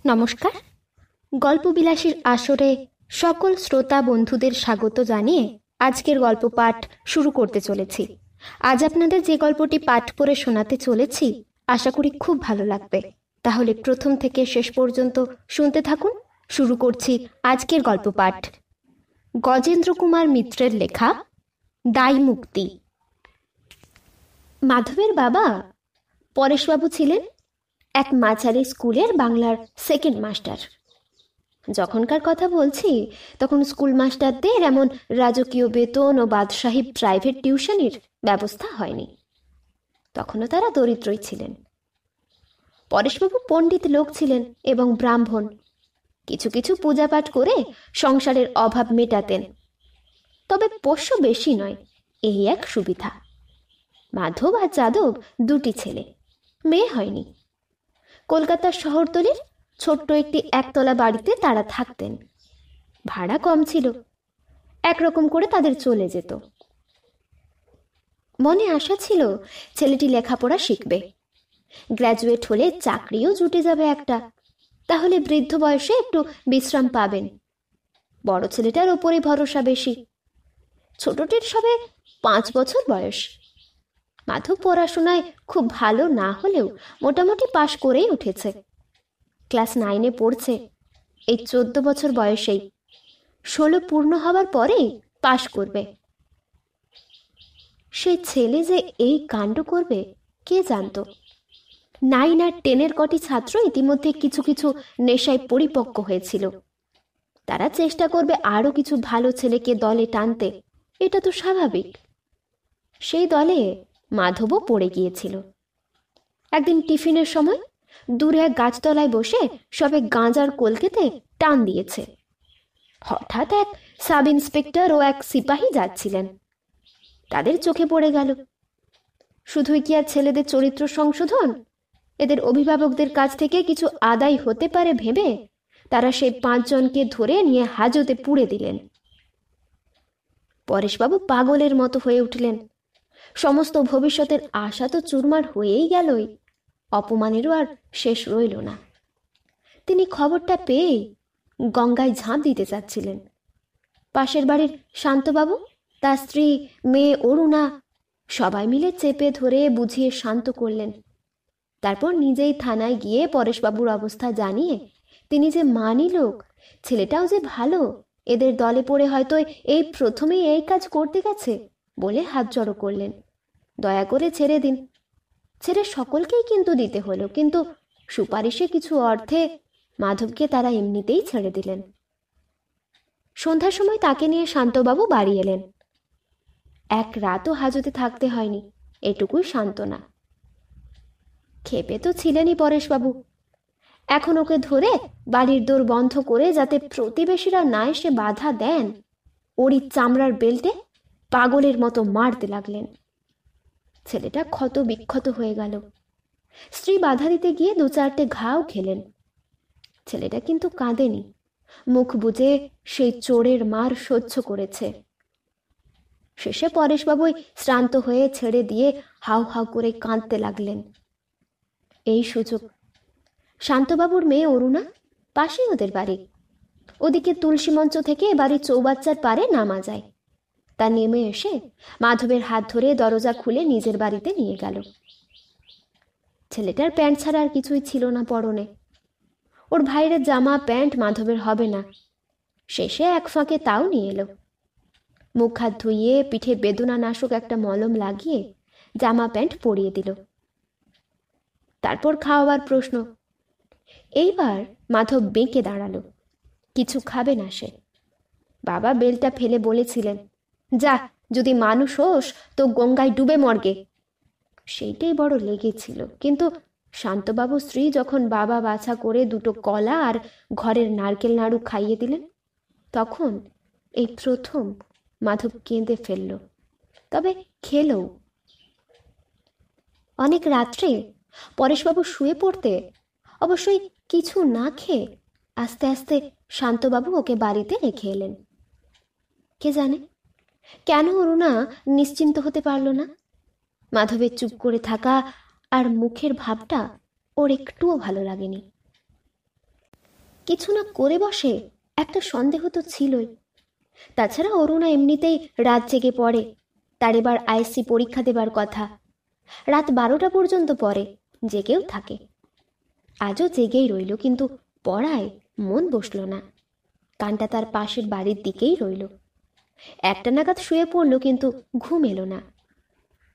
নমস্কার। গল্পবিলাসীর আসরে সকল শ্রোতা বন্ধুদের স্বাগত জানিয়ে আজকের গল্প পাঠ শুরু করতে চলেছি। আজ আপনাদের যে গল্পটি পাঠ করে শোনাতে চলেছি আশা করি খুব ভালো লাগবে। তাহলে প্রথম থেকে শেষ পর্যন্ত শুনতে থাকুন। শুরু করছি আজকের গল্প পাঠ। গজেন্দ্র কুমার মিত্রের লেখা দায় মুক্তি। মাধবের বাবা পরেশবাবু ছিলেন এক মাঝারি স্কুলের বাংলার সেকেন্ড মাস্টার। যখনকার কথা বলছি তখন স্কুল মাস্টারদের এমন রাজকীয় বেতন ও বাদশাহী প্রাইভেট টিউশনির ব্যবস্থা হয়নি। তখনও তারা দরিদ্রই ছিলেন। পরেশবাবু পণ্ডিত লোক ছিলেন এবং ব্রাহ্মণ। কিছু কিছু পূজাপাঠ করে সংসারের অভাব মেটাতেন। তবে পোষ্য বেশি নয়, এই এক সুবিধা। মাধব আর যাদব দুটি ছেলে, মেয়ে হয়নি। কলকাতার শহরতলির ছোট্ট একটি একতলা বাড়িতে তারা থাকতেন। ভাড়া কম ছিল, একরকম করে তাদের চলে যেত। মনে আশা ছিল ছেলেটি লেখাপড়া শিখবে, গ্র্যাজুয়েট হলে চাকরিও জুটে যাবে একটা, তাহলে বৃদ্ধ বয়সে একটু বিশ্রাম পাবেন। বড় ছেলেটার ওপরে ভরসা বেশি। ছোটটির সবে 5 বছর বয়স। মাধব পড়াশোনায় খুব ভালো না হলেও মোটামুটি পাশ করেই উঠেছে। ক্লাস 9-এ পড়ছে। এই 14 বছর বয়সেই, 16 পূর্ণ হবার পরেই পাশ করবে। সেই ছেলে যে এই কাণ্ড করবে কে জানত। 9 আর 10-এর কটি ছাত্র ইতিমধ্যে কিছু কিছু নেশায় পরিপক্ক হয়েছিল। তারা চেষ্টা করবে আরো কিছু ভালো ছেলেকে দলে টানতে, এটা তো স্বাভাবিক। সেই দলে মাধবও পড়ে গিয়েছিল। একদিন টিফিনের সময় দূরে এক গাছতলায় বসে সবে গাঁজার কলকেতে টান দিয়েছে। হঠাৎ এক সাব ইন্সপেক্টর ও এক সিপাহী যাচ্ছিলেন। তাদের চোখে পড়ে গেল। শুধুই কি আর ছেলেদের চরিত্র সংশোধন, এদের অভিভাবকদের কাছ থেকে কিছু আদায় হতে পারে ভেবে তারা সেই 5 জনকে ধরে নিয়ে হাজতে পুড়ে দিলেন। পরেশবাবু পাগলের মতো হয়ে উঠলেন। সমস্ত ভবিষ্যতের আশা তো চুরমার হয়েই গেলই, অপমানেরও আর শেষ রইল না। তিনি খবরটা পেয়ে গঙ্গায় ঝাঁপ দিতে চাচ্ছিলেন। পাশের বাড়ির শান্তবাবু, তার স্ত্রী, মেয়ে অরুণা সবাই মিলে চেপে ধরে বুঝিয়ে শান্ত করলেন। তারপর নিজেই থানায় গিয়ে পরেশবাবুর অবস্থা জানিয়ে তিনি যে মানি লোক, ছেলেটাও যে ভালো, এদের দলে পড়ে হয়তো এই প্রথমেই এই কাজ করতে গেছে বলে হাত জড়ো করলেন। দয়া করে ছেড়ে দিন। ছেড়ে সকলকেই কিন্তু দিতে হলো, কিন্তু সুপারিশে কিছু অর্থে মাধবকে তারা এমনিতেই ছেড়ে দিলেন। সন্ধ্যার সময় তাকে নিয়ে শান্তবাবু বাড়ি এলেন। এক রাতও হাজতে থাকতে হয়নি, এটুকুই সান্ত্বনা। ক্ষেপে তো ছিলেনই পরেশবাবু। এখন ওকে ধরে বাড়ির দোর বন্ধ করে যাতে প্রতিবেশীরা না এসে বাধা দেন, ওরই চামড়ার বেল্টে পাগলের মতো মারতে লাগলেন। ছেলেটা ক্ষত বিক্ষত হয়ে গেল। স্ত্রী বাধা দিতে গিয়ে 2-4টে ঘাও খেলেন। ছেলেটা কিন্তু কাঁদেনি, মুখ বুজে সেই চোরের মার সহ্য করেছে। শেষে পরেশবাবুই শ্রান্ত হয়ে ছেড়ে দিয়ে হাউ হাউ করে কাঁদতে লাগলেন। এই সুযোগ। শান্তবাবুর মেয়ে অরুণা, পাশেই ওদের বাড়ি। ওদিকে তুলসী মঞ্চ থেকে বাড়ির চৌবাচ্চার পারে নামা যায়। তা নেমে এসে মাধবের হাত ধরে দরজা খুলে নিজের বাড়িতে নিয়ে গেল। ছেলেটার প্যান্ট ছাড়া আর কিছুই ছিল না পরনে। ওর ভাইয়ের জামা প্যান্ট মাধবের হবে না। শেষে এক ফাঁকে তাও নিয়ে এলো। মুখ হাত ধুইয়ে পিঠে বেদনা নাশক একটা মলম লাগিয়ে জামা প্যান্ট পরিয়ে দিল। তারপর খাওয়াবার প্রশ্ন। এইবার মাধব বেঁকে দাঁড়ালো। কিছু খাবে না সে। বাবা বেলটা ফেলে বলেছিলেন, যা, যদি মানুষ হোস তো গঙ্গায় ডুবে মরগে। সেইটাই বড় লেগেছিল। কিন্তু শান্তবাবু স্ত্রী যখন বাবা বাছা করে 2টো কলা আর ঘরের নারকেল নাড়ু খাইয়ে দিলেন, তখন এই প্রথম মাধব কেঁদে ফেলল। তবে খেলেও। অনেক রাত্রে পরেশবাবু শুয়ে পড়তে অবশ্যই কিছু না খেয়ে আস্তে আস্তে শান্তবাবু ওকে বাড়িতে রেখে এলেন। কে জানে কেন অরুণা নিশ্চিন্ত হতে পারল না। মাধবের চুপ করে থাকা আর মুখের ভাবটা ওর একটুও ভালো লাগেনি। কিছু না করে বসে, একটা সন্দেহ তো ছিলই। তাছাড়া অরুণা এমনিতেই রাত জেগে পড়ে, তার এবার আইএসসি পরীক্ষা দেবার কথা। রাত 12টা পর্যন্ত পড়ে, জেগেও থাকে। আজও জেগেই রইল, কিন্তু পড়ায় মন বসল না। কানটা তার পাশের বাড়ির দিকেই রইল। একটা নাগাদ শুয়ে পড়ল, কিন্তু ঘুম এলো না।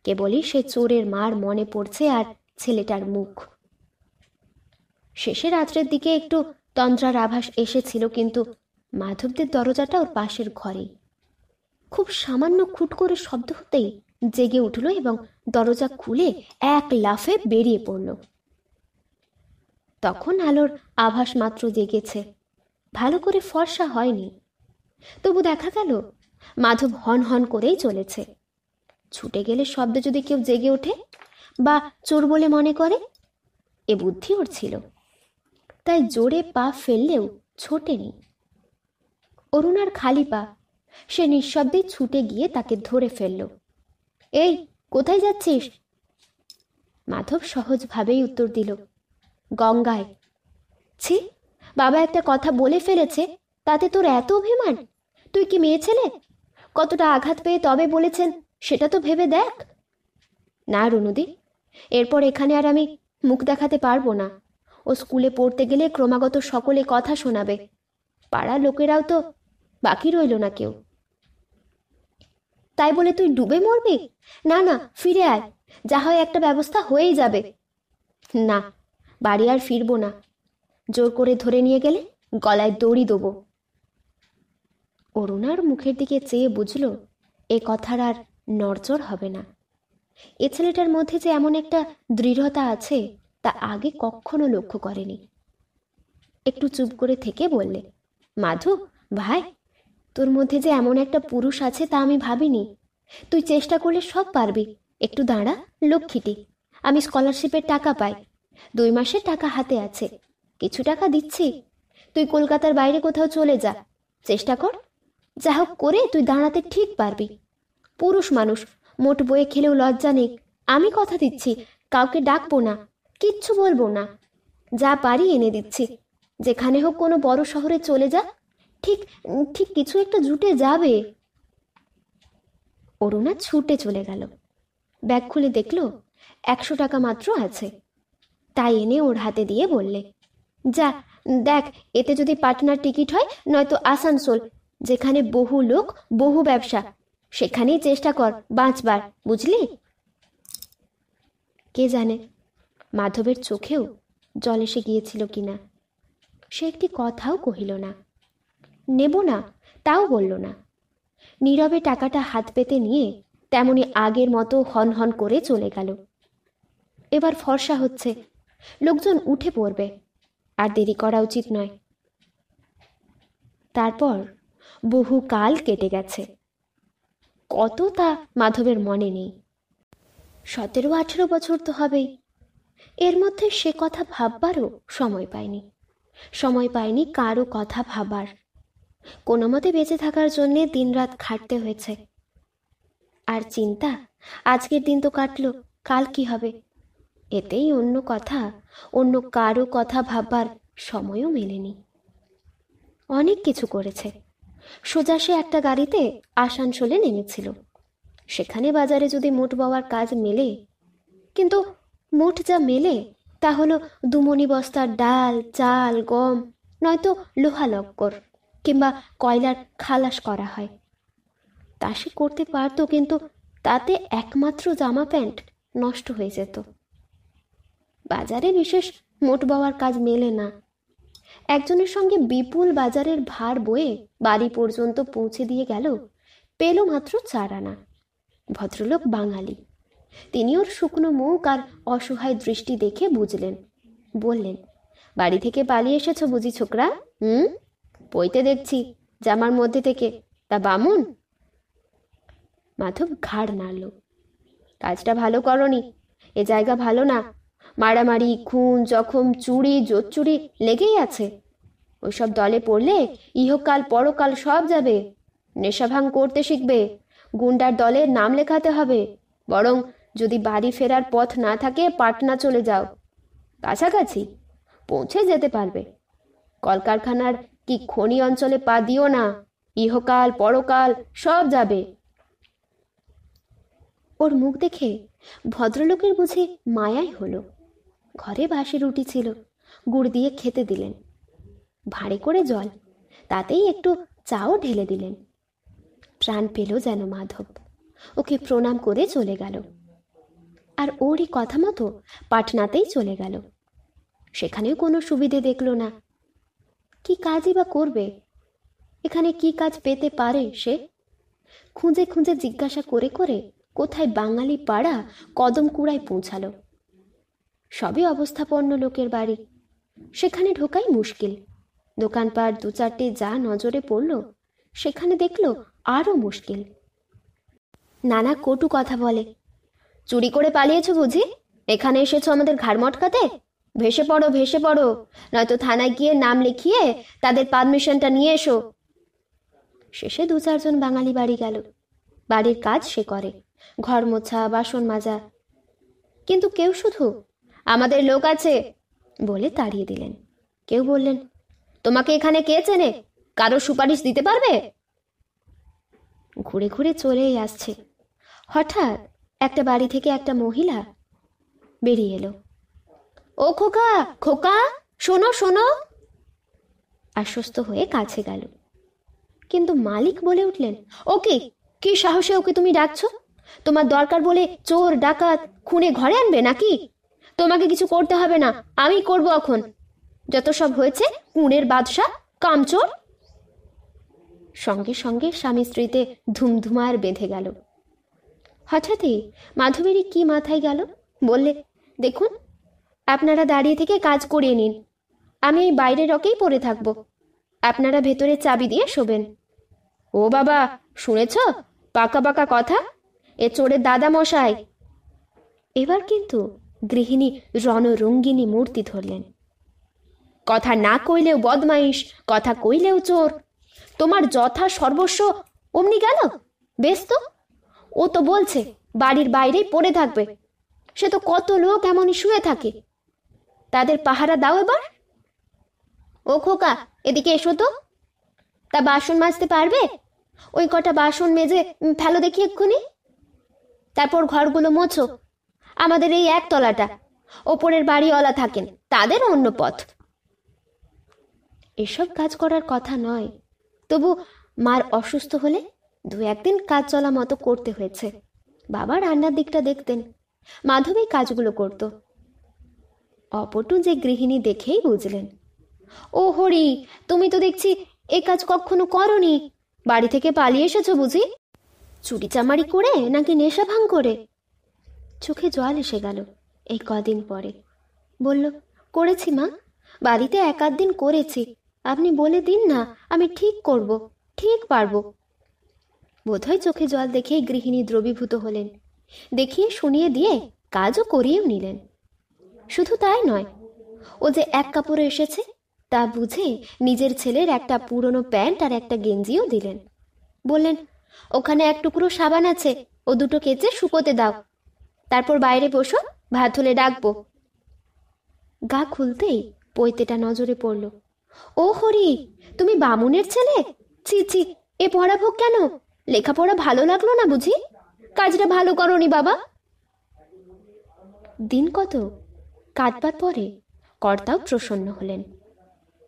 কেবলই সে চোরের মার মনে পড়ছে আর ছেলেটার মুখ। শেষে রাত্রের দিকে একটু তন্দ্রার আভাস এসেছিল, কিন্তু মাধবদের দরজাটা ওর পাশের ঘরেই। খুব সামান্য খুট করে শব্দ হতেই জেগে উঠল এবং দরজা খুলে এক লাফে বেরিয়ে পড়ল। তখন আলোর আভাস মাত্র জেগেছে, ভালো করে ফর্সা হয়নি। তবু দেখা গেল মাধব হন হন করেই চলেছে। ছুটে গেলে শব্দে যদি কেউ জেগে ওঠে বা চোর বলে মনে করে, এ বুদ্ধি ওর ছিল, তাই জোরে পা ফেললেও ছোটেনি। অরুণার খালি পা, সে নিঃশব্দে ছুটে গিয়ে তাকে ধরে ফেলল। এই, কোথায় যাচ্ছিস? মাধব সহজভাবেই উত্তর দিল, গঙ্গায়। ছি, বাবা একটা কথা বলে ফেলেছে, তাতে তোর এত অভিমান? তুই কি মেয়ে ছেলে? কতটা আঘাত পেয়ে তবে বলেছেন সেটা তো ভেবে দেখ। না রুনুদি, এরপর এখানে আর আমি মুখ দেখাতে পারবো না। ও স্কুলে পড়তে গেলে ক্রমাগত সকলে কথা শোনাবে, পাড়ার লোকেরাও তো বাকি রইল না কেউ। তাই বলে তুই ডুবে মরবি? না না, ফিরে আয়, যা হয় একটা ব্যবস্থা হয়েই যাবে। না, বাড়ি আর ফিরবো না। জোর করে ধরে নিয়ে গেলে গলায় দড়ি দেবো। অরুণার মুখের দিকে চেয়ে বুঝল এ কথার আর নড়চড় হবে না। এ ছেলেটার মধ্যে যে এমন একটা দৃঢ়তা আছে তা আগে কখনো লক্ষ্য করেনি। একটু চুপ করে থেকে বললে, মাধু ভাই, তোর মধ্যে যে এমন একটা পুরুষ আছে তা আমি ভাবিনি। তুই চেষ্টা করলে সব পারবি। একটু দাঁড়া, লক্ষ্মীটি। আমি স্কলারশিপের টাকা পাই, 2 মাসের টাকা হাতে আছে, কিছু টাকা দিচ্ছি। তুই কলকাতার বাইরে কোথাও চলে যা, চেষ্টা কর। যা হোক করে তুই দাঁড়াতে ঠিক পারবি। পুরুষ মানুষ, মোট বয়ে খেলেও লজ্জা নেই। আমি কথা দিচ্ছি, কাউকে ডাকবো না, কিচ্ছু বলবো না। যা পারি এনে দিচ্ছি। যেখানে হোক কোনো বড় শহরে চলে যা, ঠিক ঠিক কিছু একটা জুটে যাবে। অরুণা ছুটে চলে গেল। ব্যাগ খুলে দেখল 100 টাকা মাত্র আছে। তাই এনে ওর হাতে দিয়ে বললে, যা দেখ, এতে যদি পাটনার টিকিট হয়, নয়তো আসানসোল, যেখানে বহু লোক, বহু ব্যবসা, সেখানেই চেষ্টা কর বাঁচবার, বুঝলি? কে জানে মাধবের চোখেও জল এসে গিয়েছিল কিনা। সে একটি কথাও কহিল না, নেব না তাও বলল না। নীরবে টাকাটা হাত পেতে নিয়ে তেমনি আগের মতো হন হন করে চলে গেল। এবার ফর্সা হচ্ছে, লোকজন উঠে পড়বে, আর দেরি করা উচিত নয়। তারপর বহু কাল কেটে গেছে, কত তা মাধবের মনে নেই। 17-18 বছর তো হবেই। এর মধ্যে সে কথা ভাববারও সময় পায়নি কারো কথা ভাবার। কোনো মতে বেঁচে থাকার জন্যে দিনরাত খাটতে হয়েছে। আর চিন্তা, আজকের দিন তো কাটলো, কাল কি হবে? এতেই অন্য কথা, অন্য কারো কথা ভাববার সময়ও মেলেনি। অনেক কিছু করেছে। সোজা সে একটা গাড়িতে আসানসোলে নেমেছিল। সেখানে বাজারে যদি মোট বাবার কাজ মেলে, কিন্তু মোট যা মেলে তা হলো 2 মণি বস্তার ডাল, চাল, গম, নয়তো লোহা লক্কর কিংবা কয়লার খালাস করা হয়। তা সে করতে পারত, কিন্তু তাতে একমাত্র জামা প্যান্ট নষ্ট হয়ে যেত। বাজারে বিশেষ মোট বাবার কাজ মেলে না। একজনের সঙ্গে বিপুল বাজারের ভার বয়ে বাড়ি পর্যন্ত পৌঁছে দিয়ে গেল, পেল মাত্র 4 আনা। ভদ্রলোক বাঙালি। তিনি ওর শুকনো মুখ আর অসহায় দৃষ্টি দেখে বুঝলেন। বললেন, বাড়ি থেকে পালিয়ে এসেছো বুঝি ছোকরা? পইতে দেখছি জামার মধ্যে থেকে, তা বামুন? মাধব ঘাড় নাড়ল। কাজটা ভালো করনি, এ জায়গা ভালো না। মারামারি, খুন, জখম, চুরি, জোচ্চুরি লেগেই আছে। ওইসব দলে পড়লে ইহকাল পরকাল সব যাবে। নেশাভাং করতে শিখবে, গুন্ডার দলে নাম লেখাতে হবে। বরং যদি বাড়ি ফেরার পথ না থাকে, পাটনা চলে যাও, কাছাকাছি পৌঁছে যেতে পারবে। কলকারখানার কি খনি অঞ্চলে পা দিও না, ইহকাল পরকাল সব যাবে। ওর মুখ দেখে ভদ্রলোকের বুঝি মায়াই হলো। ঘরে বাসি রুটি ছিল, গুড় দিয়ে খেতে দিলেন, ভাঁড়ে করে জল, তাতেই একটু চাও ঢেলে দিলেন। প্রাণ পেল যেন মাধব, ওকে প্রণাম করে চলে গেল। আর ওরই কথা মতো পাটনাতেই চলে গেল। সেখানেও কোনো সুবিধে দেখল না। কি কাজই বা করবে? এখানে কি কাজ পেতে পারে সে? খুঁজে খুঁজে জিজ্ঞাসা করে করে কোথায় বাঙালি পাড়া কদমকুড়ায় পৌঁছালো। সবই অবস্থাপন্ন লোকের বাড়ি, সেখানে ঢোকাই মুশকিল। দোকানপাট দু চারটে যা নজরে পড়ল, সেখানে দেখল আরও মুশকিল। নানা কটু কথা বলে। চুরি করে পালিয়েছ বুঝি? এখানে এসেছো আমাদের ঘাড় মটকাতে? ভেসে পড়ো, ভেসে পড়ো, নয়তো থানায় গিয়ে নাম লিখিয়ে তাদের পারমিশনটা নিয়ে এসো। শেষে দু চারজন বাঙালি বাড়ি গেল। বাড়ির কাজ সে করে, ঘর মোছা, বাসন মাজা। কিন্তু কেউ শুধু আমাদের লোক আছে বলে তাড়িয়ে দিলেন। কেউ বললেন, তোমাকে এখানে কে চেনে? কারো সুপারিশ দিতে পারবে? ঘুরে ঘুরে চলেই আসছে। হঠাৎ একটা বাড়ি থেকে একটা মহিলা বেরিয়ে এলো। ও খোকা, খোকা, শোনো শোনো। আশ্বস্ত হয়ে কাছে গেল, কিন্তু মালিক বলে উঠলেন, ওকে, কি সাহসে ওকে তুমি ডাকছো? তোমার দরকার বলে চোর ডাকাত খুনে ঘরে আনবে নাকি? তোমাকে কিছু করতে হবে না, আমি করব এখন। যত সব হয়েছে কুঁড়ের বাদশা, কামচোর। সঙ্গে সঙ্গে স্বামী স্ত্রীতে ধুমধুমার বেঁধে গেল। হঠাৎই মাধবেরই কি মাথায় গেল, বললে, দেখুন, আপনারা দাঁড়িয়ে থেকে কাজ করিয়ে নিন, আমি এই বাইরের রকেই পড়ে থাকব, আপনারা ভেতরে চাবি দিয়ে শোবেন। ও বাবা, শুনেছ পাকা পাকা কথা? এ চোরের দাদা মশাই। এবার কিন্তু গৃহিণী রণরঙ্গিনী মূর্তি ধরলেন। কথা না কইলেও বদমাইশ, কথা কইলেও চোর। তোমার যথা সর্বস্ব অমনি গেল। বেশ তো, ও তো বলছে বাড়ির বাইরেই পড়ে থাকবে। সে তো কত লোক এমনই শুয়ে থাকে, তাদের পাহারা দাও এবার। ও খোকা, এদিকে এসো তো। তা বাসন মাজতে পারবে? ওই কটা বাসন মেজে ফেলো দেখি এক্ষুনি। তারপর ঘরগুলো মোছো। আমাদের এই একতলাটা, ওপরের বাড়িওয়ালা থাকেন, তাদের অন্য পথ। এসব কাজ করার কথা নয়, তবু মার অসুস্থ হলে দু একদিন কাজ চলা মতো করতে হয়েছে। বাবা রান্নার দিকটা দেখতেন, মাধবী কাজগুলো করত। অপটু যে গৃহিণী দেখেই বুঝলেন, ও হরি, তুমি তো দেখছি এ কাজ কখনো করনি। বাড়ি থেকে পালিয়ে এসেছো বুঝি? চুরি চামারি করে নাকি নেশা ভাঙ করে? চোখে জল এসে গেল এই কদিন পরে। বলল, করেছি মা, বাড়িতে এক আধ দিন করেছি। আপনি বলে দিন না, আমি ঠিক করব, ঠিক পারবো। বোধহয় চোখে জল দেখেই গৃহিণী দ্রবীভূত হলেন। দেখিয়ে শুনিয়ে দিয়ে কাজও করিয়েও নিলেন। শুধু তাই নয়, ও যে এক কাপড়ে এসেছে তা বুঝে নিজের ছেলের একটা পুরনো প্যান্ট আর একটা গেঞ্জিও দিলেন। বললেন, ওখানে এক টুকরো সাবান আছে, ও দুটো কেচে শুকোতে দাও, তারপর বাইরে বসো, ভাত হলে ডাকবো। গা খুলতেই পৈতেটা নজরে পড়ল। ও হরি, তুমি বামুনের ছেলে? ছি ছি, এ পড়াভোগ কেন? লেখাপড়া ভালো লাগলো না বুঝি? কাজটা ভালো করনি বাবা। দিন কত কাটবার পরে কর্তাও প্রসন্ন হলেন।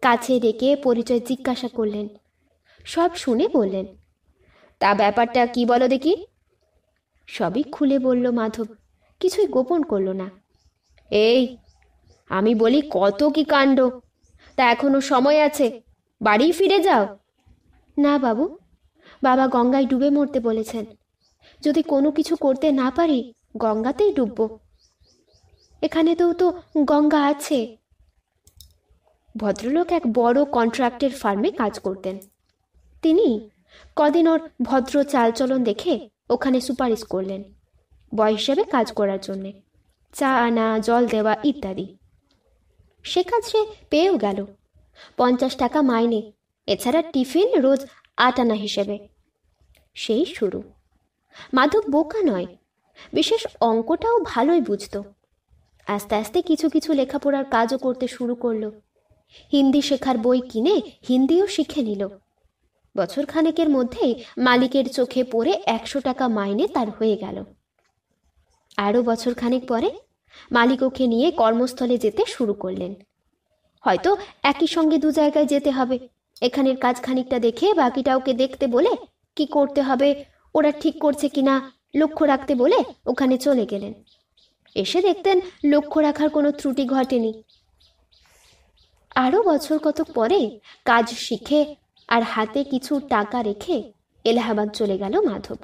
কাছে ডেকে পরিচয় জিজ্ঞাসা করলেন। সব শুনে বললেন, তা ব্যাপারটা কি বলো দেখি। সবই খুলে বলল মাধব, কিছুই গোপন করল না। এই, আমি বলি কত কি কাণ্ড, তা এখনো সময় আছে, বাড়ি ফিরে যাও। না বাবু, বাবা গঙ্গায় ডুবে মরতে বলেছেন। যদি কোনো কিছু করতে না পারি, গঙ্গাতেই ডুবব। এখানেতেও তো গঙ্গা আছে। ভদ্রলোক এক বড় কন্ট্রাক্টের ফার্মে কাজ করতেন। তিনি কদিন ওর ভদ্র চালচলন দেখে ওখানে সুপারিশ করলেন, বয় হিসেবে কাজ করার জন্যে, চা আনা, জল দেওয়া ইত্যাদি। সে কাজ সে পেয়েও গেল। 50 টাকা মাইনে, এছাড়া টিফিন রোজ 8 আনা হিসেবে। সেই শুরু। মাধব বোকা নয়, বিশেষ অঙ্কটাও ভালোই বুঝত। আস্তে আস্তে কিছু কিছু লেখাপড়ার কাজও করতে শুরু করলো। হিন্দি শেখার বই কিনে হিন্দিও শিখে নিল। বছর খানেকের মধ্যেই মালিকের চোখে পড়ে 100 টাকা মাইনে তার হয়ে গেল। আরও বছর খানেক পরে মালিক ওকে নিয়ে কর্মস্থলে যেতে শুরু করলেন। হয়তো একই সঙ্গে 2 জায়গায় যেতে হবে। এখানের কাজ খানিকটা দেখে বাকিটা ওকে দেখতে বলে, কি করতে হবে ওরা ঠিক করছে কিনা লক্ষ্য রাখতে বলে ওখানে চলে গেলেন। এসে দেখতেন লক্ষ্য রাখার কোনো ত্রুটি ঘটেনি। আরও বছর কতক পরে কাজ শিখে আর হাতে কিছু টাকা রেখে এলাহাবাদ চলে গেল মাধব।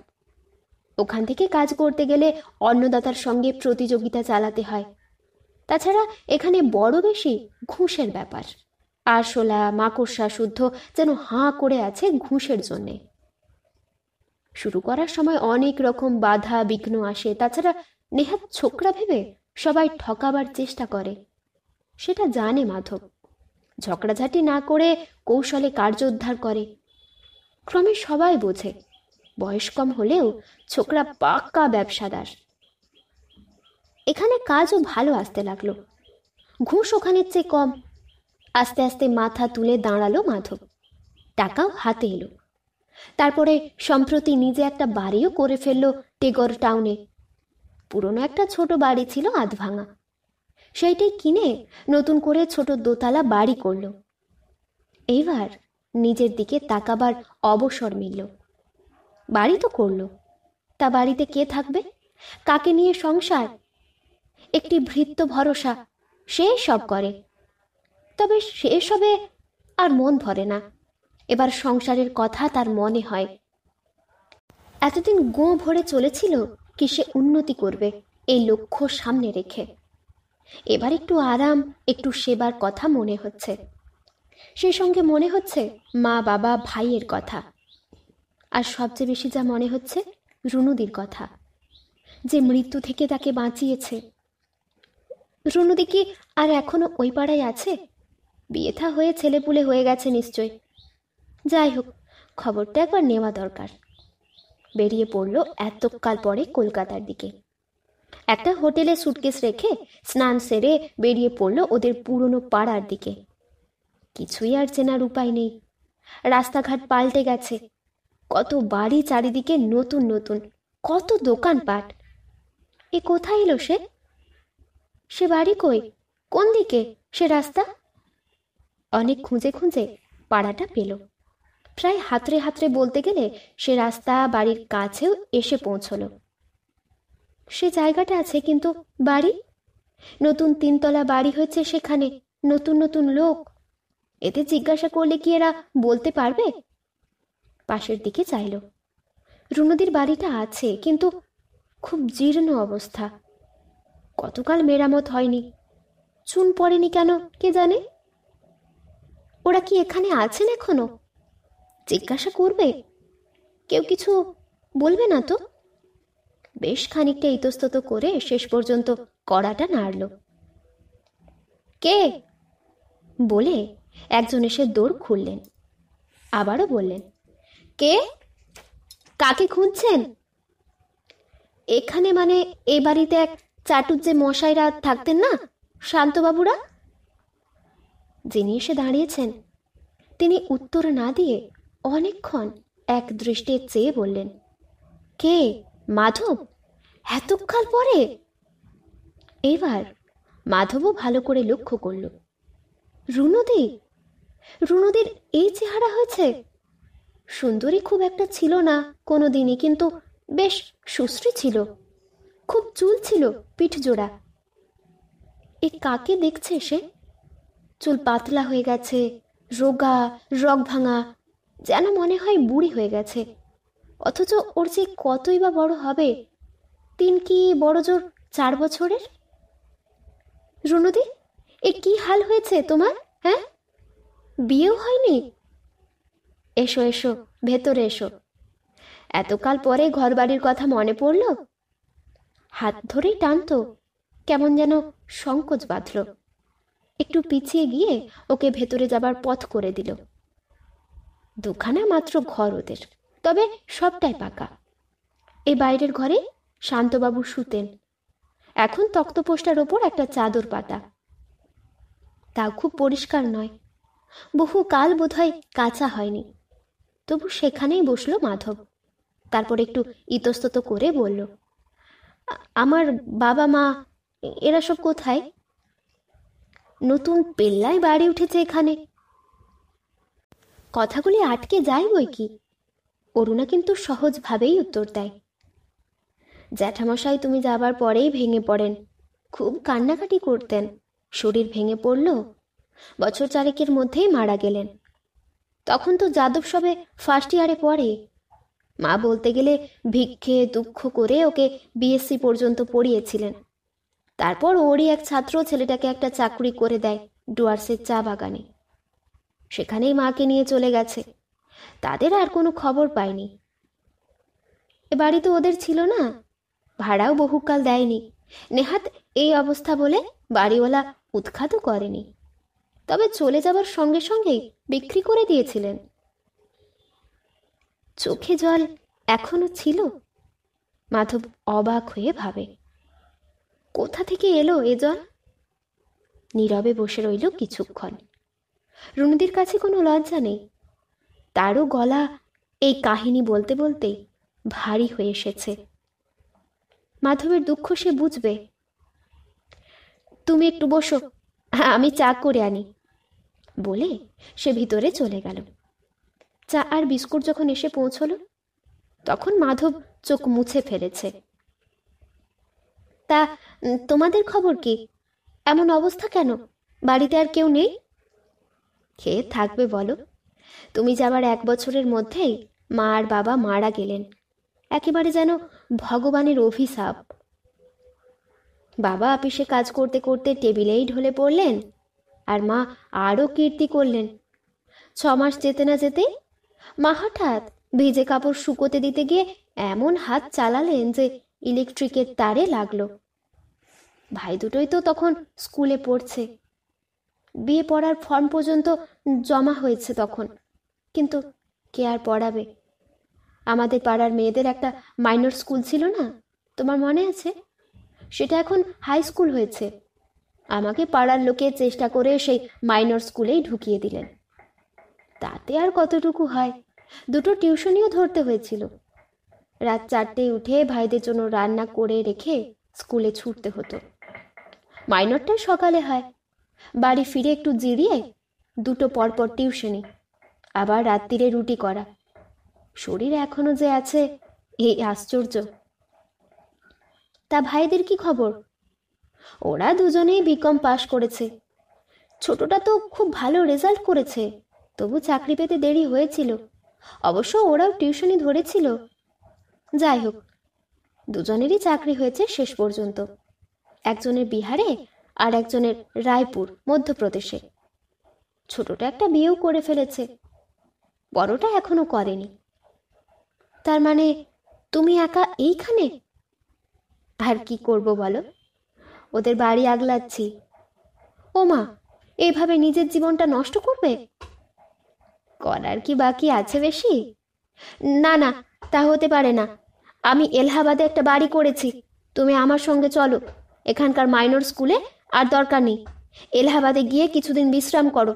ওখান থেকে কাজ করতে গেলে অন্নদাতার সঙ্গে প্রতিযোগিতা চালাতে হয়। তাছাড়া এখানে বড় বেশি ঘুষের ব্যাপার। আরশোলা মাকড়সা শুদ্ধ যেন হাঁ করে আছে ঘুষের জন্যে। শুরু করার সময় অনেক রকম বাধা বিঘ্ন আসে। তাছাড়া নেহাত ছোকরা ভেবে সবাই ঠকাবার চেষ্টা করে, সেটা জানে মাধব। ঝগড়াঝাটি না করে কৌশলে কার্য উদ্ধার করে। ক্রমে সবাই বোঝে বয়স কম হলেও ছোকরা পাক্কা ব্যবসাদার। এখানে কাজও ভালো আসতে লাগলো, ঘুষ ওখানের চেয়ে কম। আস্তে আস্তে মাথা তুলে দাঁড়ালো মাধব, টাকাও হাতে এলো। তারপরে সম্প্রতি নিজে একটা বাড়িও করে ফেললো টেগর টাউনে। পুরনো একটা ছোট বাড়ি ছিল আধভাঙা, সেইটাই কিনে নতুন করে ছোট দোতলা বাড়ি করল। এইবার নিজের দিকে তাকাবার অবসর মিলল। বাড়ি তো করলো, তা বাড়িতে কে থাকবে, কাকে নিয়ে সংসার? একটি ভৃত্য ভরসা, সে সব করে। তবে সে সবে আর মন ভরে না। এবার সংসারের কথা তার মনে হয়। এতদিন গোঁ ভরে চলেছিল কি সে উন্নতি করবে, এই লক্ষ্য সামনে রেখে। এবার একটু আরাম, একটু সেবার কথা মনে হচ্ছে। সেই সঙ্গে মনে হচ্ছে মা বাবা ভাইয়ের কথা। আর সবচেয়ে বেশি যা মনে হচ্ছে রুনুদির কথা, যে মৃত্যু থেকে তাকে বাঁচিয়েছে। রুনুদি কি আর এখনো ওই পাড়ায় আছে? বিয়ে থা হয়ে ছেলেপুলে হয়ে গেছে নিশ্চয়। যাই হোক, খবরটা একবার নেওয়া দরকার। বেরিয়ে পড়ল এতকাল পরে কলকাতার দিকে। একটা হোটেলে সুটকেস রেখে স্নান সেরে বেরিয়ে পড়ল ওদের পুরনো পাড়ার দিকে। কিছুই আর চেনার উপায় নেই। রাস্তাঘাট পাল্টে গেছে। কত বাড়ি চারিদিকে নতুন নতুন, কত দোকানপাট। এ কোথায় এলো সে? সে বাড়ি কই? কোন দিকে সে রাস্তা? অনেক খুঁজে খুঁজে পাড়াটা পেল। প্রায় হাতড়ে হাতড়ে বলতে গেলে সে রাস্তা বাড়ির কাছেও এসে পৌঁছল। সে জায়গাটা আছে, কিন্তু বাড়ি? নতুন 3 তলা বাড়ি হয়েছে সেখানে, নতুন নতুন লোক। এতে জিজ্ঞাসা করলে কি এরা বলতে পারবে? পাশের দিকে চাইল। রুনুদির বাড়িটা আছে, কিন্তু খুব জীর্ণ অবস্থা। কতকাল মেরামত হয়নি, চুন পড়েনি কেন কে জানে। ওরা কি এখানে আছেন এখনো? জিজ্ঞাসা করবে? কেউ কিছু বলবে না তো? বেশ খানিকটা ইতস্তত করে শেষ পর্যন্ত কড়াটা নাড়ল। কে বলে একজন এসে দৌড় খুললেন। আবারও বললেন, কে? কাকে খুঁজছেন? এখানে মানে এই বাড়িতে এক চাটুর যে মশাইরা থাকতেন না, শান্তবাবুরা। যিনি এসে দাঁড়িয়েছেন তিনি উত্তর না দিয়ে অনেকক্ষণ এক দৃষ্টে চেয়ে বললেন, কে? মাধব? এতকাল পরে? এবার মাধবও ভালো করে লক্ষ্য করল। রুনুদি? রুনুদির এই চেহারা হয়েছে? সুন্দরী খুব একটা ছিল না কোনোদিনই, কিন্তু বেশ সুশ্রী ছিল। খুব চুল ছিল পিঠ জোড়া। এ কাকে দেখছে সে? চুল পাতলা হয়ে গেছে, রোগা, রগ ভাঙা, যেন মনে হয় বুড়ি হয়ে গেছে। অথচ ওর যে কতই বা বড় হবে, 3 কি বড় জোর 4 বছরের। রুনুদি, এ কি হাল হয়েছে তোমার? হ্যাঁ, বিয়েও হয়নি? এসো এসো, ভেতরে এসো। এতকাল পরে ঘর বাড়ির কথা মনে পড়ল? হাত ধরেই টানতো, কেমন যেন সংকোচ বাঁধল। একটু পিছিয়ে গিয়ে ওকে ভেতরে যাবার পথ করে দিল। 2খানা মাত্র ঘর ওদের, তবে সবটাই পাকা। এই বাইরের ঘরে শান্তবাবু শুতেন। এখন তক্তপোষটার ওপর একটা চাদর পাতা। তাও খুব পরিষ্কার নয়, বহু কাল বোধহয় কাঁচা হয়নি। তবু সেখানেই বসলো মাধব। তারপর একটু ইতস্তত করে বলল, আমার বাবা মা এরা সব কোথায়? নতুন পেল্লায় বাড়ি উঠেছে এখানে। কথাগুলি আটকে যায় বই কি। অরুণা কিন্তু সহজভাবেই উত্তর দেয়, জ্যাঠামশাই তুমি যাবার পরেই ভেঙে পড়েন, খুব কান্নাকাটি করতেন, শরীর ভেঙে পড়ল, বছর চারেকের মধ্যেই মারা গেলেন। তখন তো যাদব সবে ফার্স্ট ইয়ারে পড়ে। মা বলতে গেলে ভিক্ষে দুঃখ করে ওকে বিএসসি পর্যন্ত পড়িয়েছিলেন। তারপর ওরই এক ছাত্র ছেলেটাকে একটা চাকরি করে দেয় ডুয়ার্সের চা বাগানে। সেখানেই মাকে নিয়ে চলে গেছে। তাদের আর কোনো খবর পায়নি। এ বাড়ি তো ওদের ছিল না, ভাড়াও বহুকাল দেয়নি। নেহাত এই অবস্থা বলে বাড়িওয়ালা উৎখাতও করেনি, তবে চলে যাবার সঙ্গে সঙ্গেই বিক্রি করে দিয়েছিলেন। চোখে জল এখনো ছিল। মাধব অবাক হয়ে ভাবে, কোথা থেকে এলো এ জল? নীরবে বসে রইল কিছুক্ষণ। রুনুদির কাছে কোনো লজ্জা নেই। তারও গলা এই কাহিনী বলতে বলতেই ভারী হয়ে এসেছে। মাধবের দুঃখ সে বুঝবে। তুমি একটু বসো, আমি চা করে আনি বলে সে ভিতরে চলে গেল। চা আর বিস্কুট যখন এসে পৌঁছল, তখন মাধব চোখ মুছে ফেলেছে। তা তোমাদের খবর কি? এমন অবস্থা কেন? বাড়িতে আর কেউ নেই? খেয়ে থাকবে বলো? তুমি যাবার 1 বছরের মধ্যেই মা আর বাবা মারা গেলেন, একেবারে যেন ভগবানের অভিশাপ। বাবা অফিসে কাজ করতে করতে টেবিলেই ঢলে পড়লেন, আর মা আরও কীর্তি করলেন। 6 মাস যেতে না যেতে মা হঠাৎ ভিজে কাপড় শুকোতে দিতে গিয়ে এমন হাত চালালেন যে ইলেকট্রিকের তারে লাগলো। ভাই দুটোই তো তখন স্কুলে পড়ছে। বিয়ে পড়ার ফর্ম পর্যন্ত জমা হয়েছে তখন, কিন্তু কে আর পড়াবে? আমাদের পাড়ার মেয়েদের একটা মাইনর স্কুল ছিল না, তোমার মনে আছে? সেটা এখন হাই স্কুল হয়েছে। আমাকে পাড়ার লোকে চেষ্টা করে সেই মাইনর স্কুলেই ঢুকিয়ে দিলেন। তাতে আর কতটুকু হয়, 2টো টিউশনিও ধরতে হয়েছিল। রাত 4টেয় উঠে ভাইদের জন্য রান্না করে রেখে স্কুলে ছুটতে হতো। মাইনরটাই সকালে হয়, বাড়ি ফিরে একটু জিরিয়ে 2টো পরপর টিউশনি, আবার রাত্রিরে রুটি করা। শরীর এখনো যে আছে, এই আশ্চর্য। তা ভাইদের কি খবর? ওরা দুজনেই বিকম পাশ করেছে। ছোটটা তো খুব ভালো রেজাল্ট করেছে, তবু চাকরি পেতে দেরি হয়েছিল। অবশ্য ওরাও টিউশনি ধরেছিল। যাই হোক, দুজনেরই চাকরি হয়েছে শেষ পর্যন্ত। একজনের বিহারে আর একজনের রায়পুর মধ্যপ্রদেশে। ছোটটা একটা বিয়েও করে ফেলেছে, বড়টা এখনো করেনি। তার মানে তুমি একা এইখানে? আর কি করব বলো, ওদের বাড়ি আগলাচ্ছি। ও মা, এইভাবে নিজের জীবনটা নষ্ট করবে? করার কি বাকি আছে বেশি? না না, তা হতে পারে না। আমি এলাহাবাদে একটা বাড়ি করেছি, তুমি আমার সঙ্গে চলো। এখানকার মাইনর স্কুলে আর দরকার নেই। এলাহাবাদে গিয়ে কিছুদিন বিশ্রাম করো,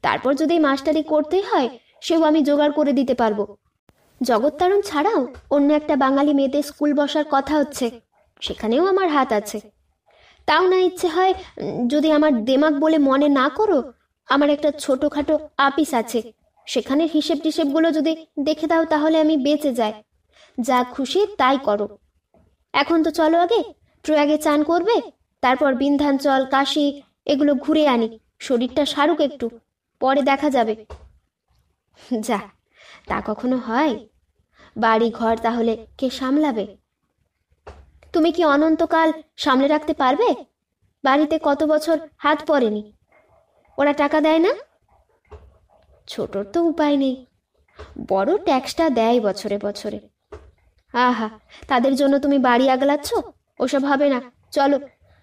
তারপর যদি মাস্টারি করতে হয় সেও আমি জোগাড় করে দিতে পারবো। জগত্তারণ ছাড়াও অন্য একটা বাঙালি মেয়েদের স্কুল বসার কথা হচ্ছে, সেখানেও আমার হাত আছে। তাও না ইচ্ছে হয়, যদি আমার দেমাগ বলে মনে না করো, আমার একটা ছোটোখাটো আপিস আছে, সেখানে হিসেব টিসেবগুলো যদি দেখে দাও তাহলে আমি বেঁচে যাই। যা খুশি তাই করো। এখন তো চলো, আগে প্রয়াগে চান করবে, তারপর বিন্ধ্যাঞ্চল কাশী এগুলো ঘুরে আনি, শরীরটা সারুক একটু, পরে দেখা যাবে। যা, তা কখনো হয়? বাড়ি ঘর তাহলে কে সামলাবে? তুমি কি অনন্তকাল সামলে রাখতে পারবে? বাড়িতে কত বছর হাত পড়েনি, ওরা টাকা দেয় না? ছোটর তো উপায় নেই, বড় ট্যাক্সটা দেয় বছরে বছরে। আহা, তাদের জন্য তুমি বাড়ি আগলাচ্ছ? ওসব হবে না, চলো,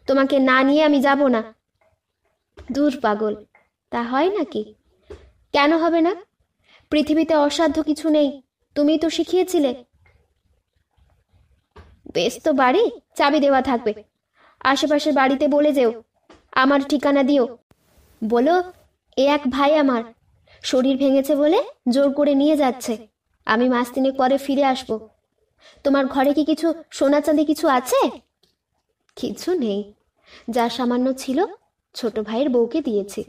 তোমাকে না নিয়ে আমি যাব না। দূর পাগল, তা হয় নাকি? কেন হবে না? পৃথিবীতে অসাধ্য কিছু নেই, তুমি তো শিখিয়েছিলে। বেশ, তো বাড়ি চাবি দেওয়া থাকবে, আশেপাশের বাড়িতে বলে যেও, আমার ঠিকানা দিও। বলো, এ এক ভাই আমার শরীর ভেঙেছে বলে জোর করে নিয়ে যাচ্ছে। আমি মাস তিনেক পরে ফিরে আসব। তোমার ঘরে কি কিছু সোনা চাঁদি কিছু আছে? কিছু নেই, যা সামান্য ছিল ছোট ভাইয়ের বউকে দিয়েছি।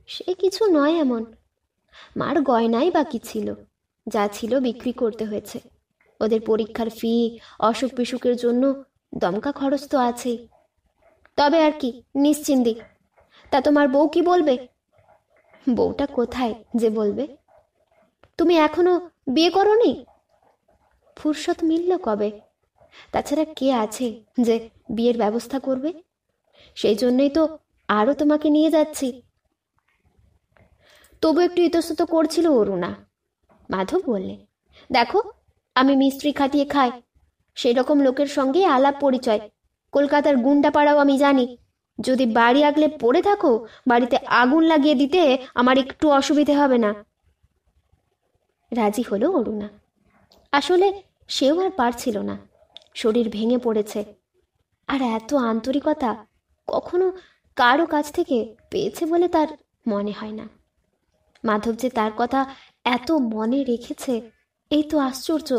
সে কিছু নয় এমন। মার গয়নাই বাকি ছিল, যা ছিল বিক্রি করতে হয়েছে। ওদের পরীক্ষার ফি, অসুখ বিসুখের জন্য দমকা খরচ তো আছেই। তবে আর কি, নিশ্চিন্তি। তা তোমার বউ কি বলবে? বউটা কোথায় যে বলবে? তুমি এখনো বিয়ে করোনি? ফুরসত মিলল কবে? তাছাড়া কে আছে যে বিয়ের ব্যবস্থা করবে? সেই জন্যই তো আরও তোমাকে নিয়ে যাচ্ছি। তবু একটু ইতস্তত করছিল অরুণা। মাধব বললে, দেখো, আমি মিস্ত্রি খাটিয়ে খাই, সেই রকম লোকের সঙ্গে আলাপ পরিচয়। কলকাতার গুন্ডাপাড়াও আমি জানি। যদি বাড়ি আগলে পড়ে থাকো, বাড়িতে আগুন লাগিয়ে দিতে আমার একটু অসুবিধে হবে না। রাজি হলো অরুণা। আসলে সেও আর পারছিল না, শরীর ভেঙে পড়েছে। আর এত আন্তরিকতা কখনো কারো কাছ থেকে পেয়েছে বলে তার মনে হয় না। মাধব যে তার কথা এত মনে রেখেছে, এই তো আশ্চর্য।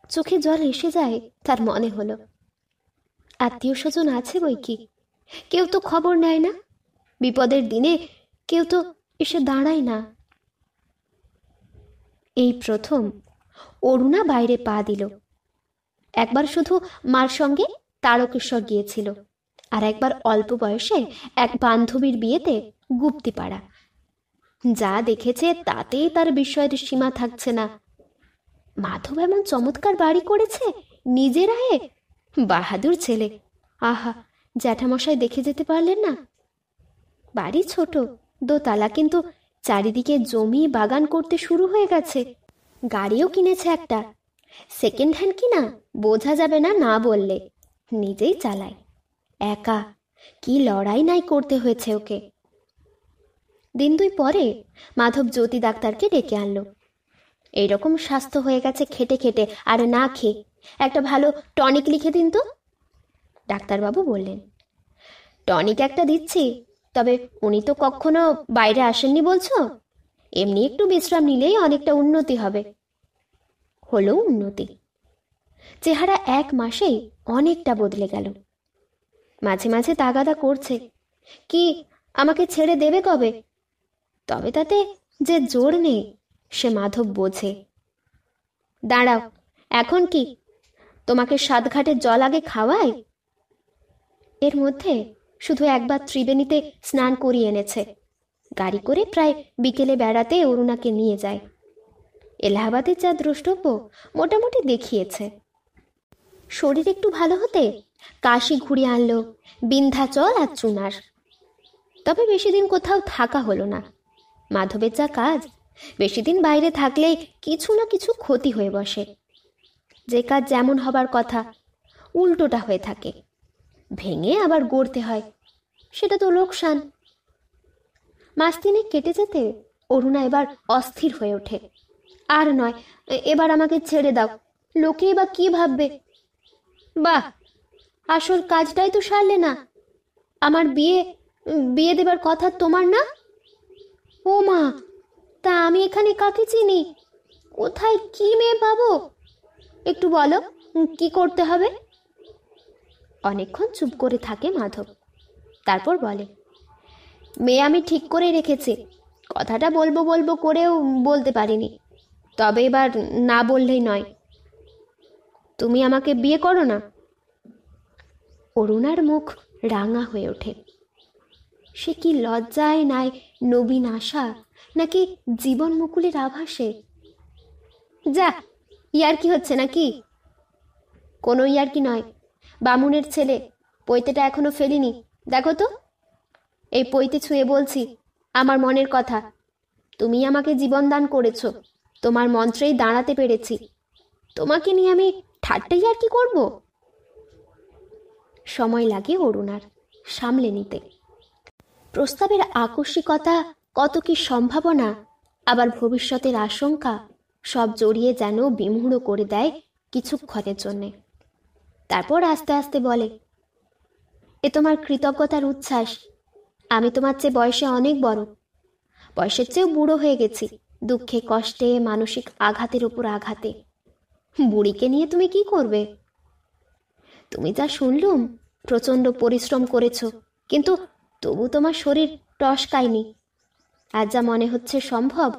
চোখে জল এসে যায় তার মনে হলো। আত্মীয় স্বজন আছে বই কি, কেউ তো খবর নেয় না। বিপদের দিনে কেউ তো এসে দাঁড়ায় না। এই প্রথম অরুণা বাইরে পা দিল। একবার শুধু মার সঙ্গে তারকেশ্বর গিয়েছিল, আর একবার অল্প বয়সে এক বান্ধবীর বিয়েতে গুপ্তিপাড়া। যা দেখেছে তাতেই তার বিস্ময়ের সীমা থাকছে না। মাধব এমন চমৎকার বাড়ি করেছে নিজের আয়ে। বাহাদুর ছেলে। আহা, জ্যাঠামশাই দেখে যেতে পারলেন না? বাড়ি ছোট, দোতলা, কিন্তু চারিদিকে জমি বাগান করতে শুরু হয়ে গেছে। গাড়িও কিনেছে একটা, সেকেন্ড হ্যান্ড কিনা বোঝা যাবে না না বললে। নিজেই চালায়, একা। কি লড়াই নাই করতে হয়েছে ওকে। দিন দুই পরে মাধব জ্যোতি ডাক্তারকে ডেকে আনলো। এইরকম স্বাস্থ্য হয়ে গেছে খেটে খেটে আর না খেয়ে, একটা ভালো টনিক লিখে দিন তো। ডাক্তারবাবু বললেন, টনিক একটা দিচ্ছি, তবে উনি তো কখনো বাইরে আসেননি বলছো, এমনি একটু বিশ্রাম নিলেই অনেকটা উন্নতি হবে। হলো উন্নতি। চেহারা এক মাসেই অনেকটা বদলে গেল। মাঝে মাঝে তাগাদা করছে, কি আমাকে ছেড়ে দেবে কবে? তবে তাতে যে জোর নেই সে মাধব বোঝে। দাঁড়াও, এখন কি তোমাকে সাতঘাটের জল আগে খাওয়াই? এর মধ্যে শুধু একবার ত্রিবেণীতে স্নান করিয়ে এনেছে। গাড়ি করে প্রায় বিকেলে বেড়াতে অরুণাকে নিয়ে যায়। এলাহাবাদের যা দ্রষ্টব্য মোটামুটি দেখিয়েছে। শরীর একটু ভালো হতে কাশি ঘুরিয়ে আনলো, বিন্ধ্যাচল আর চুনার। তবে বেশি দিন কোথাও থাকা হলো না। মাধবের যা কাজ, বেশি দিন বাইরে থাকলেই কিছু না কিছু ক্ষতি হয়ে বসে। যে কাজ যেমন হবার কথা উল্টোটা হয়ে থাকে, ভেঙে আবার গড়তে হয়। সেটা তো লোকসান। মাস তিনেক কেটে যেতে অরুণা এবার অস্থির হয়ে ওঠে। আর নয়, এবার আমাকে ছেড়ে দাও, লোকে বা কি ভাববে। বাহ, আসল কাজটাই তো সারলে না। আমার বিয়ে বিয়ে দেবার কথা তোমার না? ও মা, তা আমি এখানে কাকে চিনি? কোথায় কি মেয়ে পাবো? একটু বলো, কি করতে হবে? অনেকক্ষণ চুপ করে থাকে মাধব, তারপর বলে, মেয়ে আমি ঠিক করে রেখেছি। কথাটা বলবো বলবো করেও বলতে পারিনি, তবে এবার না বললেই নয়। তুমি আমাকে বিয়ে করো না? অরুণার মুখ রাঙা হয়ে ওঠে। সে কি লজ্জায় নাই নবীন আশা, নাকি জীবন মুকুলের আভাসে? যা, ইয়ার্কি হচ্ছে নাকি? কোনো ইয়ার্কি নয়। বামুনের ছেলে, পৈতেটা এখনো ফেলিনি, দেখো তো। এই পৈতে ছুঁয়ে বলছি আমার মনের কথা। তুমি আমাকে জীবন দান করেছ, তোমার মন্ত্রেই দাঁড়াতে পেরেছি। তোমাকে নিয়ে আমি ঠাট্টা ইয়ার্কি করব? সময় লাগে অরুণার সামলে নিতে। প্রস্তাবের আকস্মিকতা, কত কি সম্ভাবনা, আবার ভবিষ্যতের আশঙ্কা, সব জড়িয়ে যেন বিমূঢ় করে দেয় কিছুক্ষণের জন্যে। তারপর আস্তে আস্তে বলে, এ তোমার কৃতজ্ঞতার উচ্ছ্বাস। আমি তোমার চেয়ে বয়সে অনেক বড়, বয়সের চেয়েও বুড়ো হয়ে গেছি, দুঃখে কষ্টে মানসিক আঘাতের উপর আঘাতে। বুড়িকে নিয়ে তুমি কি করবে? তুমি যা শুনলুম প্রচণ্ড পরিশ্রম করেছ, কিন্তু তবু তোমার শরীর টসকায়নি। আজ যা মনে হচ্ছে সম্ভব,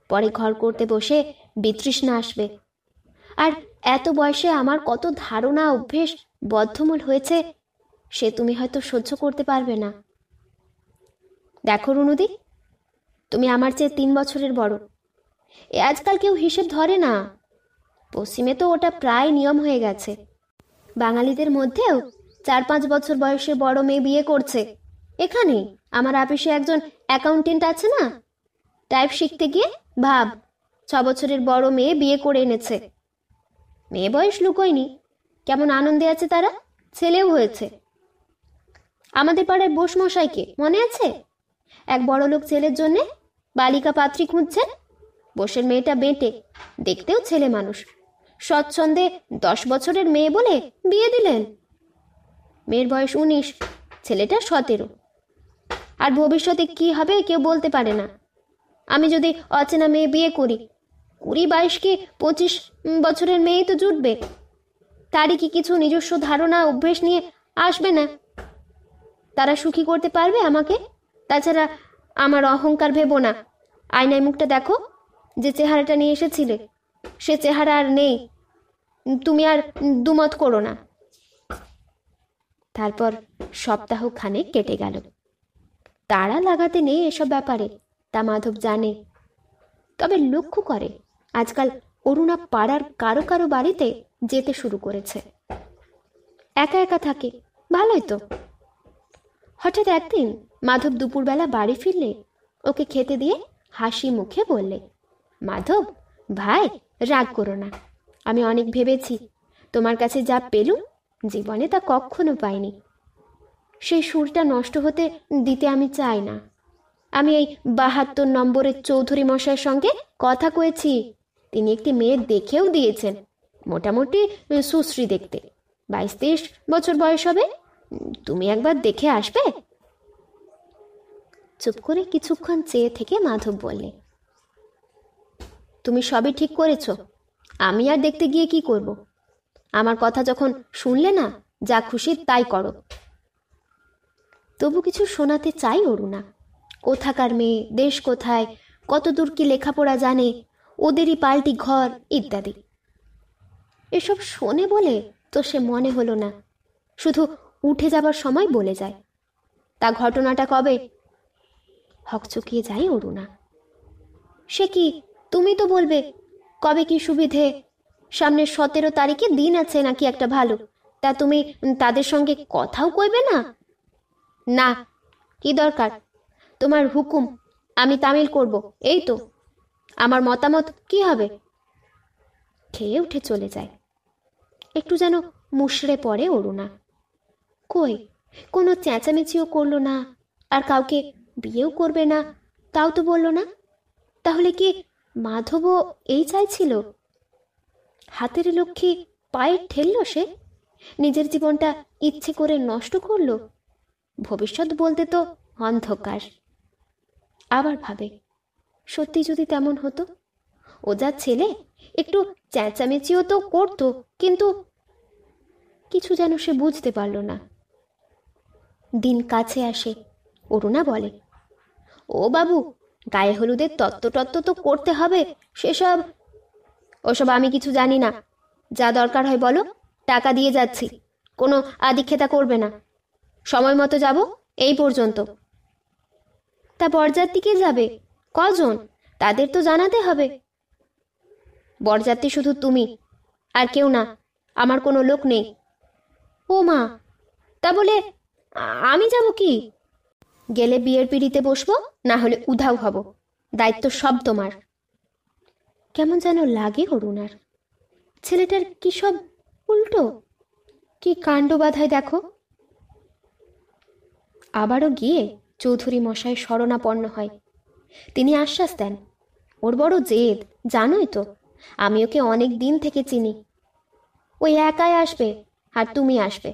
পরে ঘর করতে বসে বিতৃষ্ণা আসবে। আর এত বয়সে আমার কত ধারণা অভ্যেস বদ্ধমূল হয়েছে, সে তুমি হয়তো সহ্য করতে পারবে না। দেখো রুনুদি, তুমি আমার চেয়ে 3 বছরের বড়। এ আজকাল কেউ হিসেব ধরে না। পশ্চিমে তো ওটা প্রায় নিয়ম হয়ে গেছে। বাঙালিদের মধ্যেও 4-5 বছর বয়সে বড় মেয়ে বিয়ে করছে। এখানে আমার অফিসে একজন অ্যাকাউন্টেন্ট আছে না, টাইপ শিখতে গিয়ে ভাব 6 বছরের বড় মেয়ে বিয়ে করে এনেছে। মেয়ে বয়স লুকোয়নি, কেমন আনন্দে আছে তারা, ছেলেও হয়েছে। আমাদের পাড়ায় বোসমশাইকে মনে আছে? এক বড়লোক ছেলের জন্যে বালিকা পাত্রী খুঁজছেন। বোসের মেয়েটা বেঁটে, দেখতেও ছেলে মানুষ, স্বচ্ছন্দে 10 বছরের মেয়ে বলে বিয়ে দিলেন। মেয়ের বয়স 19, ছেলেটা 17। আর ভবিষ্যতে কি হবে কেউ বলতে পারে না। আমি যদি অচেনা মেয়ে বিয়ে করি, 20-22 কি 25 বছরের মেয়েই তো জুটবে। তারই কি কিছু নিজস্ব ধারণা অভ্যেস নিয়ে আসবে না? তারা সুখী করতে পারবে আমাকে? তাছাড়া আমার অহংকার ভেবো না। আয়নায় মুখটা দেখো, যে চেহারাটা নিয়ে এসেছিলে সে চেহারা আর নেই। তুমি আর দুমত করো না। তারপর সপ্তাহ খানেক কেটে গেল। তাড়া লাগাতে নেই এসব ব্যাপারে, তা মাধব জানে। তবে লক্ষ্য করে আজকাল অরুণা পাড়ার কারো কারো বাড়িতে যেতে শুরু করেছে। একা একা থাকে, ভালোই তো। হঠাৎ একদিন মাধব দুপুরবেলা বাড়ি ফিরলে ওকে খেতে দিয়ে হাসি মুখে বললে, মাধব ভাই, রাগ করো না। আমি অনেক ভেবেছি, তোমার কাছে যা পেলুম জীবনে তা কখনো পাইনি। সেই সুরটা নষ্ট হতে দিতে আমি চাই না। আমি এই 72 নম্বরের চৌধুরী মশাইয়ের সঙ্গে কথা কয়েছি। তিনি একটি মেয়ে দেখেও দিয়েছেন, মোটামুটি সুশ্রী দেখতে, 22-23 বছর বয়স হবে। তুমি একবার দেখে আসবে? চুপ করে কিছুক্ষণ চেয়ে থেকে মাধব বললে, তুমি সবই ঠিক করেছ, আমি আর দেখতে গিয়ে কি করব? আমার কথা যখন শুনলে না, যা খুশি তাই করো। তবু কিছু শোনাতে চাই অরুণা। কোথাকার মেয়ে, দেশ কোথায়, কত দূর কি লেখাপড়া জানে, ওদেরই পাল্টি ঘর ইত্যাদি। এসব শোনে বলে তো সে মনে হলো না, শুধু উঠে যাবার সময় বলে যায়। তা ঘটনাটা কবে? হকচকিয়ে যায় অরুণা। সে কি, তুমি তো বলবে কবে কি সুবিধে। সামনের 17 তারিখে দিন আছে নাকি একটা ভালো, তা তুমি তাদের সঙ্গে কথাও কইবে না? না, কি দরকার? তোমার হুকুম, আমি তামিল করব, এই তো। আমার মতামত কি হবে? খেয়ে উঠে চলে যায়। একটু যেন মুষড়ে পড়ে অরুণা। কই, কোনো চেঁচামেচিও করলো না, আর কাউকে বিয়েও করবে না তাও তো বললো না। তাহলে কি মাধবও এই চাইছিল? হাতের লক্ষ্মী পায়ে ঠেললো সে, নিজের জীবনটা ইচ্ছে করে নষ্ট করলো। ভবিষ্যৎ বলতে তো অন্ধকার। আবার ভাবে, সত্যি যদি তেমন হতো, ও যা ছেলে, একটু চেঁচামেচিও তো করতো, কিন্তু কিছু যেন সে বুঝতে পারল না। দিন কাছে আসে, অরুণা বলে, ও বাবু, গায়ে হলুদের তত্ত্ব তো করতে হবে, সেসব। ওসব আমি কিছু জানি না। যা দরকার হয় বলো, টাকা দিয়ে যাচ্ছি, কোনো আদিক্ষেতা করবে না। সময় মতো যাব, এই পর্যন্ত। তা বরযাত্রী কে যাবে? কজন? তাদের তো জানাতে হবে। বরযাত্রী শুধু তুমি, আর কেউ না। আমার কোনো লোক নেই। ও মা, তা বলে আমি যাব কি? গেলে বিয়ের পিড়িতে বসবো, না হলে উধাও হব। দায়িত্ব সব তোমার। কেমন যেন লাগে অরুণার। ছেলেটার কি সব উল্টো, কি কাণ্ড বাধায় দেখো। আবারও গিয়ে চৌধুরী মশাই শরণাপন্ন হয়। তিনি আশ্বাস দেন, ওর বড় জেদ, জানোই তো। আমি ওকে অনেক দিন থেকে চিনি। ওই একাই আসবে, আর তুমি আসবে।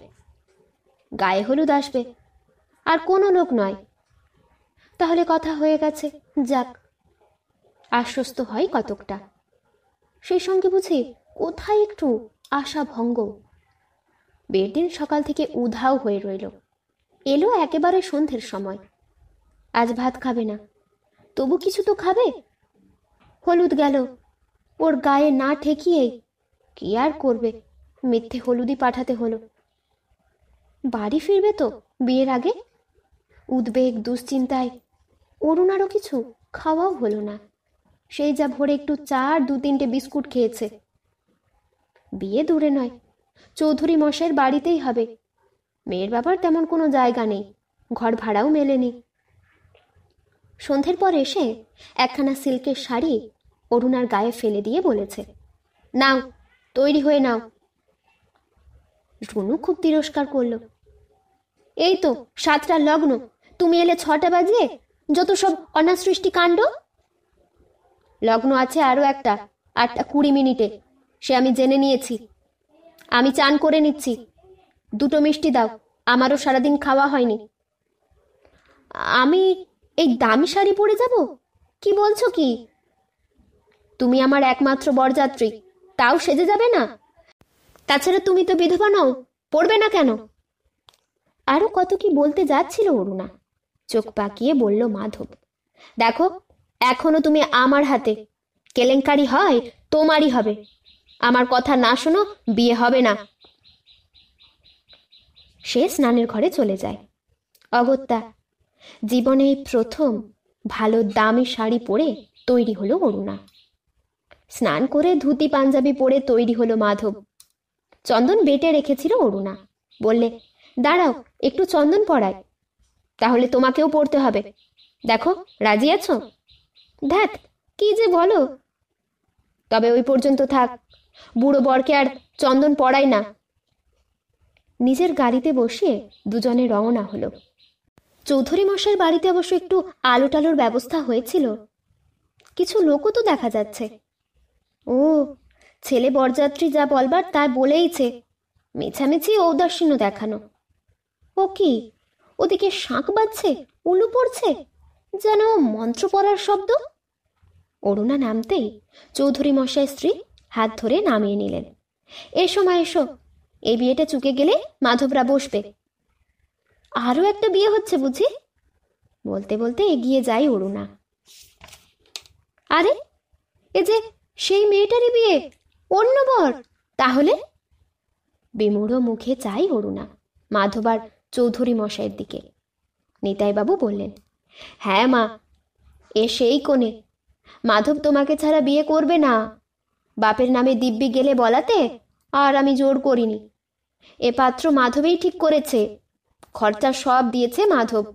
গায়ে হলুদ আসবে, আর কোনো লোক নয়। তাহলে কথা হয়ে গেছে, যাক। আশ্বস্ত হয় কতকটা। সেই সঙ্গে বুঝি কোথায় একটু আশা ভঙ্গ। বিয়ের দিন সকাল থেকে উধাও হয়ে রইল। এলো একেবারে সন্ধ্যের সময়। আজ ভাত খাবে না, তবু কিছু তো খাবে। হলুদ গেল, ওর গায়ে না ঠেকিয়ে কি আর করবে, মিথ্যে হলুদই পাঠাতে হলো। বাড়ি ফিরবে তো বিয়ের আগে। উদ্বেগ দুশ্চিন্তায় অরুণারও কিছু খাওয়াও হলো না। সেই যা ভোরে একটু চা আর 2-3টে বিস্কুট খেয়েছে। বিয়ে দূরে নয়, চৌধুরী মশাইয়ের বাড়িতেই হবে। মেয়ের বাবার তেমন কোনো জায়গা নেই, ঘর ভাড়াও মেলেনি। সন্ধ্যের পর এসে একখানা সিল্কের শাড়ি অরুণার গায়ে ফেলে দিয়ে বলেছে, নাও, তৈরি হয়ে নাও। রুনু খুব তিরস্কার করল। এই তো 7টার লগ্ন, তুমি এলে 6টা বাজিয়ে, যত সব অনাসৃষ্টি কাণ্ড। লগ্ন আছে আরো একটা, 8:20, সে আমি জেনে নিয়েছি। আমি চান করে নিচ্ছি, 2টো মিষ্টি দাও, আমারও সারাদিন খাওয়া হয়নি। আমি এই দামি শাড়ি পরে যাব? কি বলছো কি? তুমি আমার একমাত্র বরযাত্রী, তাও সেজে যাবে না? তাছাড়া তুমি তো বিধবা নও, পড়বে না কেন? আরো কত কি বলতে যাচ্ছিল অরুণা। চোখ পাকিয়ে বলল মাধব, দেখো, এখনো তুমি আমার হাতে। কেলেঙ্কারি হয় তোমারই হবে। আমার কথা না শোনো, বিয়ে হবে না। সে স্নানের ঘরে চলে যায়। অগত্যা জীবনে প্রথম ভালো দামি শাড়ি পরে তৈরি হলো অরুণা। স্নান করে ধুতি পাঞ্জাবি পরে তৈরি হলো মাধব। চন্দন বেটে রেখেছিল অরুণা। বললে, দাঁড়াও, একটু চন্দন পড়ায়। তাহলে তোমাকেও পড়তে হবে। দেখো, রাজি আছো? ধ্যাত, কি যে বলো। তবে ওই পর্যন্ত থাক, বুড়ো বরকে আর চন্দন পড়াই না। নিজের গাড়িতে বসিয়ে দুজনে রওনা হলো। চৌধুরী মশাইয়ের বাড়িতে অবশ্য একটু আলো টালোর ব্যবস্থা হয়েছিল। কিছু লোকও তো দেখা যাচ্ছে। ও, ছেলে বরযাত্রী যা বলবার তা বলেইছে, মেছামেছি ঔদাসীন্য দেখানো। ও কি, ওদিকে শাঁখ বাজছে, উলু পড়ছে, যেন মন্ত্র পড়ার শব্দ। অরুণা নামতেই চৌধুরী মশাই স্ত্রী হাত ধরে নামিয়ে নিলেন। এসো মা, এসো, এই বিয়েটা চুকে গেলে মাধবরা বসবে। আরো একটা বিয়ে হচ্ছে বুঝি? বলতে বলতে এগিয়ে যায় অরুণা। আরে, এ যে সেই মেয়েটারই বিয়ে, অন্য বর। তাহলে বিমূঢ় মুখে চাই অরুণা মাধব আর চৌধুরী মশাইয়ের দিকে। নিতাইবাবু বললেন, হ্যাঁ মা, এ সেই কোণে। মাধব তোমাকে ছাড়া বিয়ে করবে না। বাপের নামে দিব্যি গেলে বলাতে আর আমি জোর করিনি। এ পাত্র মাধবেই ঠিক করেছে, খরচা সব দিয়েছে মাধব।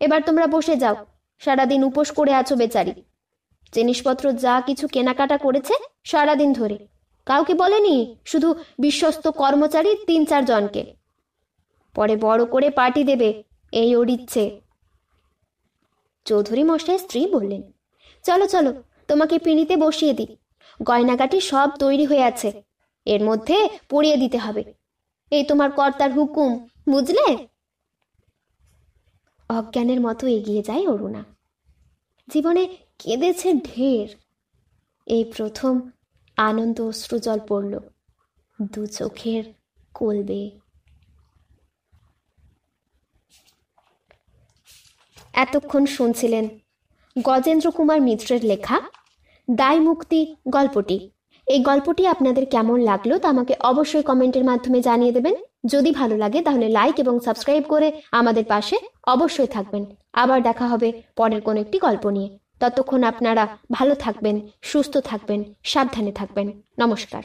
এবার তোমরা বসে যাও, সারাদিন উপোস করে আছো বেচারি। জিনিসপত্র যা কিছু কেনাকাটা করেছে সারাদিন ধরে, কাউকে বলেনি, শুধু বিশ্বস্ত কর্মচারী 3-4 জনকে। পরে বড় করে পার্টি দেবে, এই ওর ইচ্ছে। চৌধুরী মশাইয়ের স্ত্রী বললেন, চলো চলো, তোমাকে পিঁড়িতে বসিয়ে দিই। গয়নাগাটি সব তৈরি হয়ে আছে, এর মধ্যে পরিয়ে দিতে হবে। এই তোমার কর্তার হুকুম, বুঝলে? অজ্ঞানের মতো এগিয়ে যায় অরুণা। জীবনে কেঁদেছে ঢের, এই প্রথম আনন্দ অশ্রুজল পড়ল 2 চোখের কোল বেয়ে। এতক্ষণ শুনছিলেন গজেন্দ্র কুমার মিত্রের লেখা দায় মুক্তি গল্পটি। এই গল্পটি আপনাদের কেমন লাগলো তা আমাকে অবশ্যই কমেন্টের মাধ্যমে জানিয়ে দেবেন। যদি ভালো লাগে তাহলে লাইক এবং সাবস্ক্রাইব করে আমাদের পাশে অবশ্যই থাকবেন। আবার দেখা হবে পরের কোনো একটি গল্প নিয়ে। ততক্ষণ আপনারা ভালো থাকবেন, সুস্থ থাকবেন, সাবধানে থাকবেন। নমস্কার।